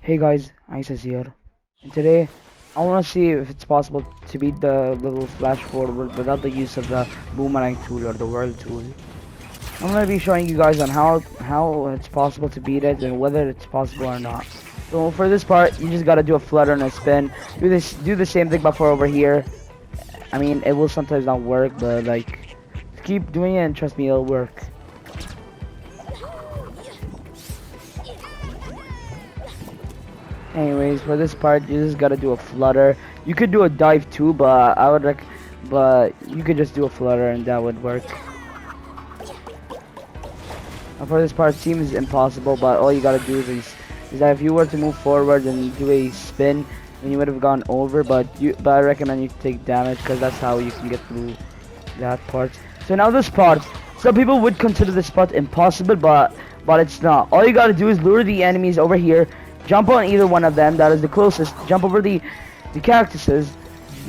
Hey guys, Isis here. And today, I want to see if it's possible to beat the little flash forward without the use of the boomerang tool or the whirl tool. I'm going to be showing you guys on how it's possible to beat it and whether it's possible or not. So for this part, you just got to do a flutter and a spin. Do the same thing before over here. I mean, it will sometimes not work, but like, keep doing it and trust me, it'll work. Anyways, for this part, you just gotta do a flutter. You could do a dive too, but but you could just do a flutter and that would work. And for this part, seems impossible, but all you gotta do is that if you were to move forward and do a spin, then you would have gone over. But I recommend you take damage because that's how you can get through that part. So now this part, some people would consider this part impossible, but it's not. All you gotta do is lure the enemies over here. Jump on either one of them, that is the closest. Jump over the cactuses,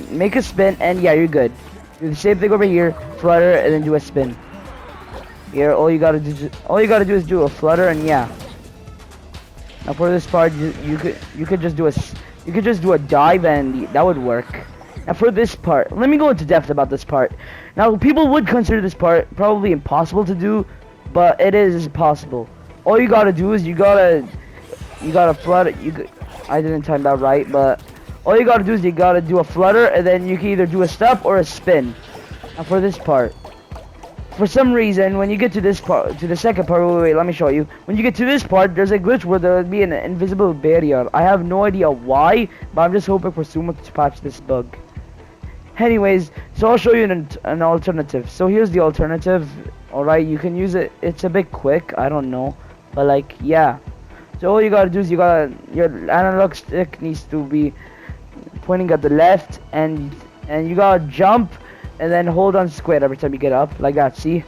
make a spin, and yeah, you're good. Do the same thing over here, flutter, and then do a spin. Here, all you gotta do is do a flutter, and yeah. Now for this part, you could just do a dive, and that would work. Now for this part, let me go into depth about this part. Now people would consider this part probably impossible to do, but it is possible. All you gotta do is you gotta flutter. I didn't time that right, but all you gotta do is you gotta do a flutter, and then you can either do a step or a spin. Now for this part, for some reason, when you get to this part, to the second part, wait, let me show you. When you get to this part, there's a glitch where there will be an invisible barrier. I have no idea why, but I'm just hoping for someone to patch this bug. Anyways, so I'll show you an alternative. So here's the alternative. Alright, you can use it. It's a bit quick, I don't know, but like, yeah. So all you gotta do is your analog stick needs to be pointing at the left, and you gotta jump and then hold on square every time you get up, like that. See,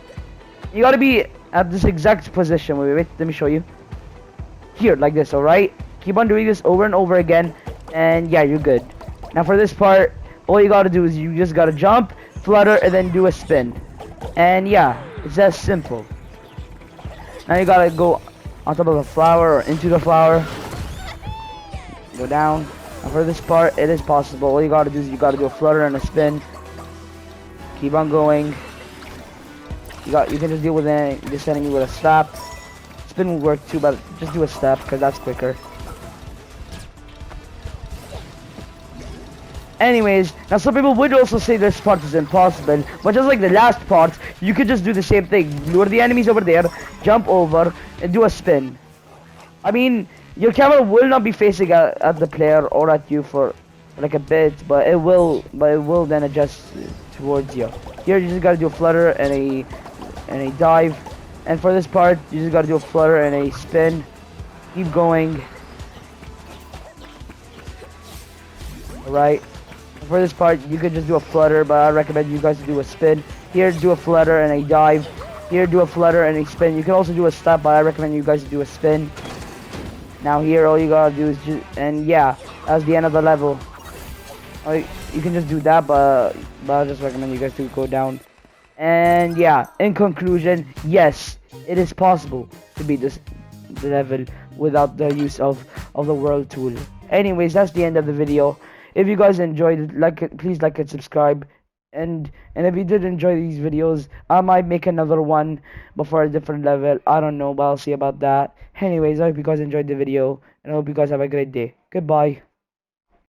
you gotta be at this exact position. Wait, let me show you. Here, like this. All right, keep on doing this over and over again, and yeah, you're good. Now for this part, all you gotta do is you just gotta jump, flutter, and then do a spin, and yeah, it's that simple. Now you gotta go on top of the flower or into the flower, go down. And for this part, it is possible. All you gotta do is you gotta do a flutter and a spin. Keep on going. You can just deal with this enemy with a step. Spin will work too, but just do a step because that's quicker. Anyways, now some people would also say this part is impossible, but just like the last part, you could just do the same thing. Lure the enemies over there, jump over, and do a spin. I mean, your camera will not be facing at the player or at you for like a bit, but it will then adjust towards you. Here you just gotta do a flutter and a dive, and for this part, you just gotta do a flutter and a spin. Keep going. Alright. For this part, you could just do a flutter, but I recommend you guys to do a spin. Here, do a flutter and a dive. Here, do a flutter and a spin. You can also do a step, but I recommend you guys to do a spin. Now here, all you gotta do is and yeah, that's the end of the level. You can just do that, but I just recommend you guys to go down. And yeah, in conclusion, yes, it is possible to beat the level without the use of the whirl tool. Anyways, that's the end of the video. If you guys enjoyed it, please like and subscribe. And if you did enjoy these videos, I might make another one before a different level. I don't know, but I'll see about that. Anyways, I hope you guys enjoyed the video, and I hope you guys have a great day. Goodbye.